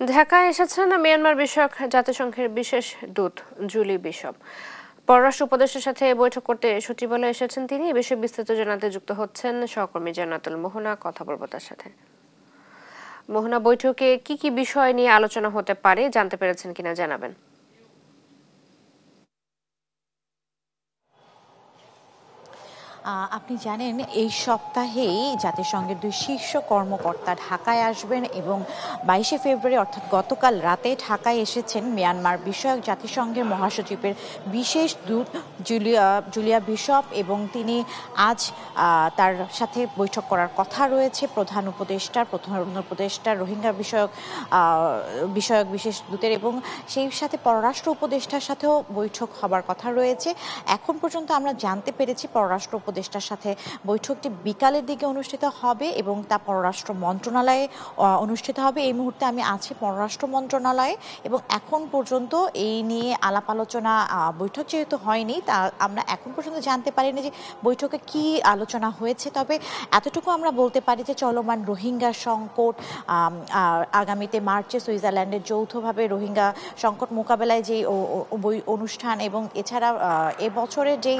ঢাকায় এসেছেন মিয়ানমার বিষয়ক জাতিসংঘের বিশেষ দূত জুলি বিশপ। পররাষ্ট্র উপদেষ্টার সাথে বৈঠক করতে সচিবালয়ে এসেছেন তিনি। এই বিষয়ে বিস্তারিত জানাতে যুক্ত হচ্ছেন সহকর্মী জান্নাতুল মোহনা। কথা বলবো তার সাথে। মোহনা, বৈঠকে কি কি বিষয় নিয়ে আলোচনা হতে পারে জানতে পেরেছেন কিনা জানাবেন। আপনি জানেন এই সপ্তাহেই জাতিসংঘের 2 শীর্ষ কর্মকর্তা ঢাকায় আসবেন এবং 22শে ফেব্রুয়ারি অর্থাৎ গতকাল রাতে ঢাকায় এসেছেন মিয়ানমার বিষয়ক জাতিসংঘের মহাসচিবের বিশেষ দূত জুলিয়া বিশপ এবং তিনি আজ তার সাথে বৈঠক করার কথা রয়েছে প্রধান উপদেষ্টার রোহিঙ্গা বিষয়ক বিশেষ দূতের এবং সেই সাথে পররাষ্ট্র উপদেষ্টার সাথেও বৈঠক হবার কথা রয়েছে। এখন পর্যন্ত আমরা জানতে পেরেছি পররাষ্ট্র উপদেষ্টার সাথে বৈঠকটি বিকালের দিকে অনুষ্ঠিত হবে এবং তা পররাষ্ট্র মন্ত্রণালয়ে অনুষ্ঠিত হবে। এই মুহূর্তে আমি আছি পররাষ্ট্র মন্ত্রণালয়ে এবং এখন পর্যন্ত এই নিয়ে আলাপ আলোচনা বৈঠক যেহেতু হয়নি তা আমরা এখন পর্যন্ত জানতে পারিনি যে বৈঠকে কি আলোচনা হয়েছে। তবে এতটুকু আমরা বলতে পারি যে চলমান রোহিঙ্গা সংকট, আগামীতে মার্চে সুইজারল্যান্ডে যৌথভাবে রোহিঙ্গা সংকট মোকাবেলায় যে অনুষ্ঠান এবং এছাড়া এবছরের যেই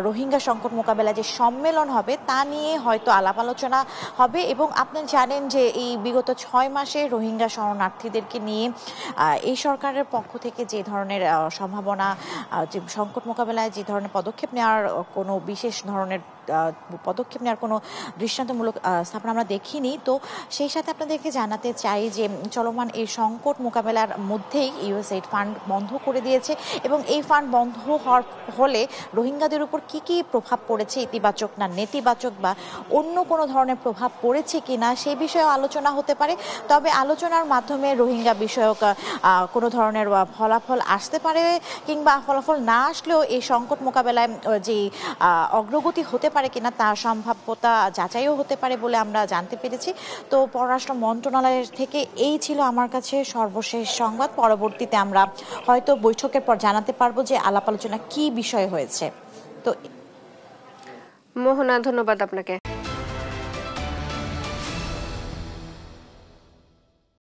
রোহিঙ্গা সংকট মোকাবেলায় যে সম্মেলন হবে তা নিয়ে হয়তো আলাপ আলোচনা হবে। এবং আপনি জানেন যে এই বিগত 6 মাসে রোহিঙ্গা শরণার্থীদেরকে নিয়ে এই সরকারের পক্ষ থেকে যে ধরনের সম্ভাবনা, যে সংকট মোকাবেলায় যে ধরনের পদক্ষেপ নেওয়ার কোনো বিশেষ ধরনের পদক্ষেপ নেওয়ার কোনো দৃষ্টান্তমূলক স্থাপনা আমরা দেখিনি। তো সেই সাথে আপনাদেরকে জানাতে চাই যে চলমান এই সংকট মোকাবেলার মধ্যেই ইউএসএইড ফান্ড বন্ধ করে দিয়েছে এবং এই ফান্ড বন্ধ হওয়ার ফলে রোহিঙ্গাদের উপর কি কি প্রভাব পড়েছে, ইতিবাচক না নেতিবাচক বা অন্য কোনো ধরনের প্রভাব পড়েছে কিনা সেই বিষয়ে আলোচনা হতে পারে। তবে আলোচনার মাধ্যমে রোহিঙ্গা বিষয়ক কোনো ধরনের ফলাফল আসতে পারে কিংবা ফলাফল না আসলেও এই সংকট মোকাবেলায় যে অগ্রগতি হতে পারে কিনা তার সম্ভাব্যতা যাচাইও হতে পারে বলে আমরা জানতে পেরেছি। তো পররাষ্ট্র মন্ত্রণালয়ের থেকে এই ছিল আমার কাছে সর্বশেষ সংবাদ। পরবর্তীতে আমরা হয়তো বৈঠকের পর জানাতে পারবো যে আলাপ আলোচনা কি বিষয় হয়েছে। তো মোহনা, ধন্যবাদ আপনাকে।